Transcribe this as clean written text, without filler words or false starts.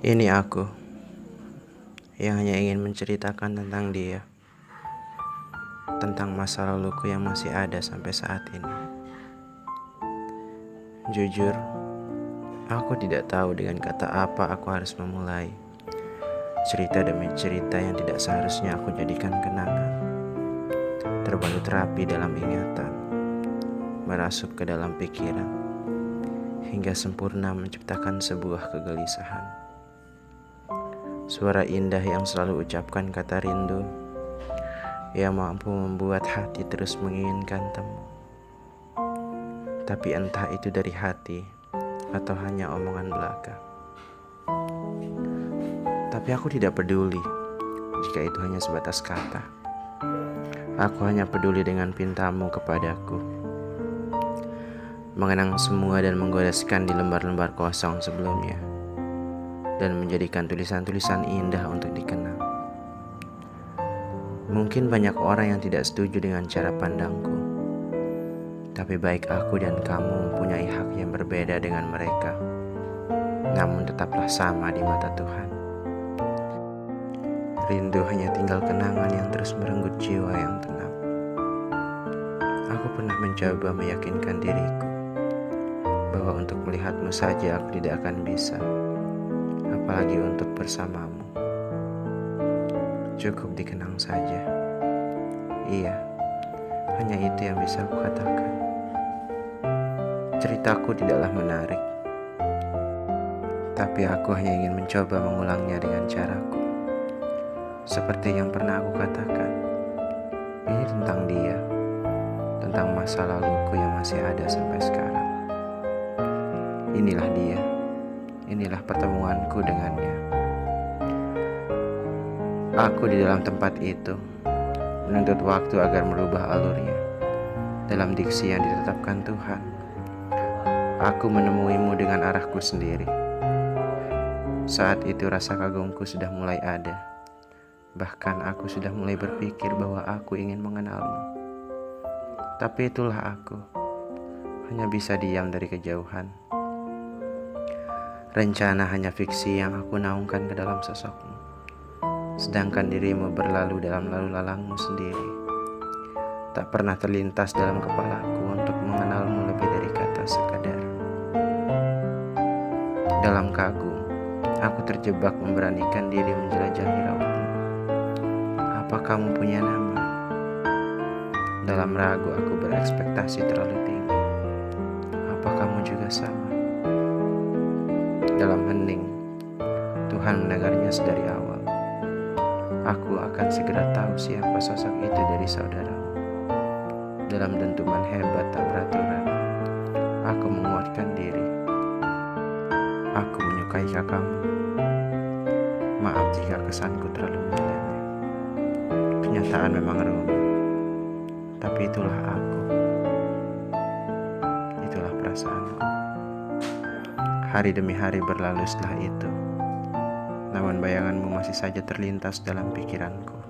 Ini aku yang hanya ingin menceritakan tentang dia, tentang masa laluku yang masih ada sampai saat ini. Jujur, aku tidak tahu dengan kata apa aku harus memulai cerita demi cerita yang tidak seharusnya aku jadikan kenangan, terbalut rapi dalam ingatan, merasuk ke dalam pikiran, hingga sempurna menciptakan sebuah kegelisahan. Suara indah yang selalu ucapkan kata rindu, yang mampu membuat hati terus menginginkan temu. Tapi entah itu dari hati atau hanya omongan belaka. Tapi aku tidak peduli jika itu hanya sebatas kata. Aku hanya peduli dengan pintamu kepadaku, mengenang semua dan menggoreskan di lembar-lembar kosong sebelumnya, dan menjadikan tulisan-tulisan indah untuk dikenang. Mungkin banyak orang yang tidak setuju dengan cara pandangku, tapi baik aku dan kamu mempunyai hak yang berbeda dengan mereka, namun tetaplah sama di mata Tuhan. Rindu hanya tinggal kenangan yang terus merenggut jiwa yang tenang. Aku pernah mencoba meyakinkan diriku bahwa untuk melihatmu saja aku tidak akan bisa, apalagi untuk bersamamu. Cukup dikenang saja. Iya, hanya itu yang bisa aku katakan. Ceritaku tidaklah menarik, tapi aku hanya ingin mencoba mengulangnya dengan caraku. Seperti yang pernah aku katakan, ini tentang dia, tentang masa laluku yang masih ada sampai sekarang. Inilah dia, inilah pertemuanku dengannya. Aku di dalam tempat itu, menuntut waktu agar merubah alurnya. Dalam diksi yang ditetapkan Tuhan, aku menemuimu dengan arahku sendiri. Saat itu rasa kagumku sudah mulai ada. Bahkan aku sudah mulai berpikir bahwa aku ingin mengenalmu. Tapi itulah aku, hanya bisa diam dari kejauhan. Rencana hanya fiksi yang aku naungkan ke dalam sosokmu, sedangkan dirimu berlalu dalam lalu lalangmu sendiri. Tak pernah terlintas dalam kepalaku untuk mengenalmu lebih dari kata sekadar. Dalam kagum, aku terjebak memberanikan diri menjelajahi rautmu. Apa kamu punya nama? Dalam ragu aku berekspektasi terlalu tinggi. Apa kamu juga sama? Dalam hening, Tuhan mendengarnya sedari awal. Aku akan segera tahu siapa sosok itu dari saudaramu. Dalam dentuman hebat tak beraturan, aku menguatkan diri. Aku menyukai kakakmu. Maaf jika kesanku terlalu menyeleneh. Kenyataan memang rumit, tapi itulah aku. Itulah perasaanku. Hari demi hari berlalu setelah itu, namun bayanganmu masih saja terlintas dalam pikiranku.